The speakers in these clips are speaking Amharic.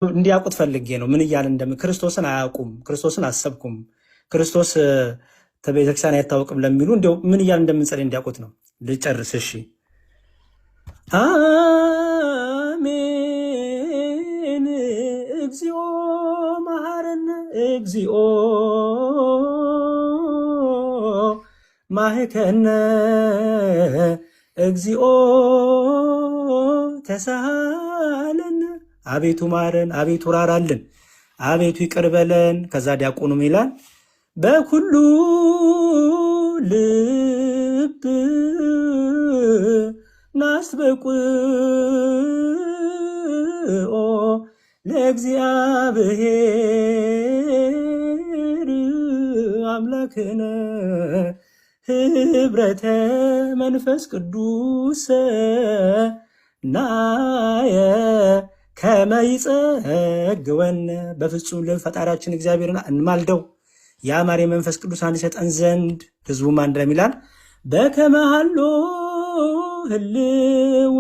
እንዲያውቁት ፈልጌ ነው። ምን እያለ ክርስቶስን አያውቁም፣ ክርስቶስን አሰብኩም፣ ክርስቶስ ቤተክርስቲያን አይታወቅም ለሚሉ እንዲያው ምን እያለ እንደምንጸልይ እንዲያውቁት ነው። ልጨርስ። እሺ። አሜን። እግዚኦ መሐረነ እግዚኦ ማህከነ እግዚኦ ተሳሃለነ። አቤቱ ማረን፣ አቤቱ ራራልን፣ አቤቱ ይቅር በለን። ከዛ ዲያቆኑም ይላል በኩሉ ልብ ናስተበቁኦ ለእግዚአብሔር አምላክነ ህብረተ መንፈስ ቅዱስ ናየ ከመይጸግወነ። በፍጹም ልብ ፈጣሪያችን እግዚአብሔርን እንማልደው የአማረ መንፈስ ቅዱስ አንድ ይሰጠን ዘንድ። ህዝቡም አንድ ነው ይላል በከመሃሎ ህልወ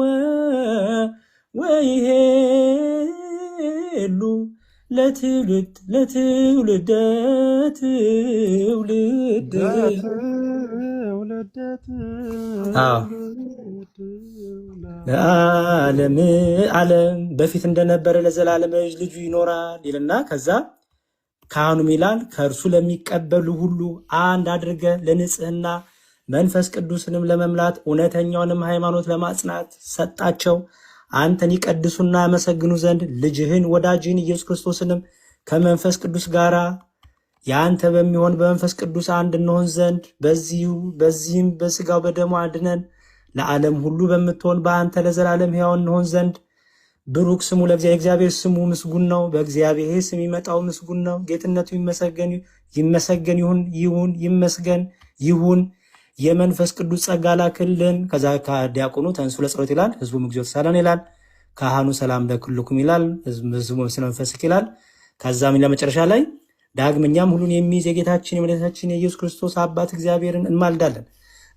ወይሄሉ ለትውልድ ለትውልደ ትውልድ ለዓለም ዓለም በፊት እንደነበረ ለዘላለም ልጁ ይኖራል ይልና ከዛ ካህኑም ይላል ከእርሱ ለሚቀበሉ ሁሉ አንድ አድርገ ለንጽህና መንፈስ ቅዱስንም ለመምላት እውነተኛውንም ሃይማኖት ለማጽናት ሰጣቸው። አንተን ይቀድሱና ያመሰግኑ ዘንድ ልጅህን ወዳጅህን ኢየሱስ ክርስቶስንም ከመንፈስ ቅዱስ ጋር የአንተ በሚሆን በመንፈስ ቅዱስ አንድ እንሆን ዘንድ በዚህም በስጋው በደሙ አድነን ለዓለም ሁሉ በምትሆን በአንተ ለዘላለም ሕያው እንሆን ዘንድ። ብሩክ ስሙ ለእግዚአብሔር፣ ስሙ ምስጉን ነው። በእግዚአብሔር ስም ይመጣው ምስጉን ነው። ጌትነቱ ይመሰገን ይሁን። የመንፈስ ቅዱስ ጸጋ ላክልን። ከዛ ከዲያቆኑ ተንሱ ለጸሎት ይላል። ህዝቡ እግዚኦ ተሳለን ይላል። ካህኑ ሰላም ለኩልኩም ይላል። ህዝቡ ስለ መንፈስክ ይላል። ከዛም ለመጨረሻ ላይ ዳግመኛም ሁሉን የሚይዝ የጌታችን የመድኃኒታችን የኢየሱስ ክርስቶስ አባት እግዚአብሔርን እንማልዳለን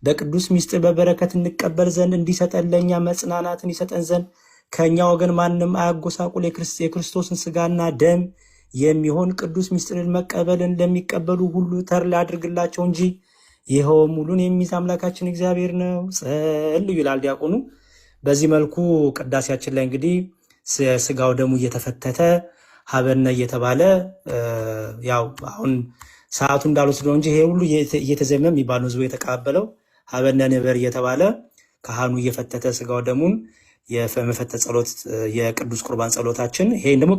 በቅዱስ ሚስጥር በበረከት እንቀበል ዘንድ እንዲሰጠን ለእኛ መጽናናትን ይሰጠን ዘንድ ከእኛ ወገን ማንም አያጎሳቁል የክርስቶስን ስጋና ደም የሚሆን ቅዱስ ሚስጥርን መቀበልን ለሚቀበሉ ሁሉ ተድላ አድርግላቸው እንጂ ይኸውም ሁሉን የሚይዝ አምላካችን እግዚአብሔር ነው። ጸልዩ ይላል ዲያቆኑ። በዚህ መልኩ ቅዳሴያችን ላይ እንግዲህ ስጋው ደሙ እየተፈተተ ሀበነ እየተባለ ያው አሁን ሰዓቱ እንዳልወስደው እንጂ ይሄ ሁሉ እየተዘመም የሚባለው ህዝቡ የተቀበለው ሀበነ ንበር እየተባለ ካህኑ እየፈተተ ስጋው ደሙን የመፈተት ጸሎት የቅዱስ ቁርባን ጸሎታችን ይሄን ደግሞ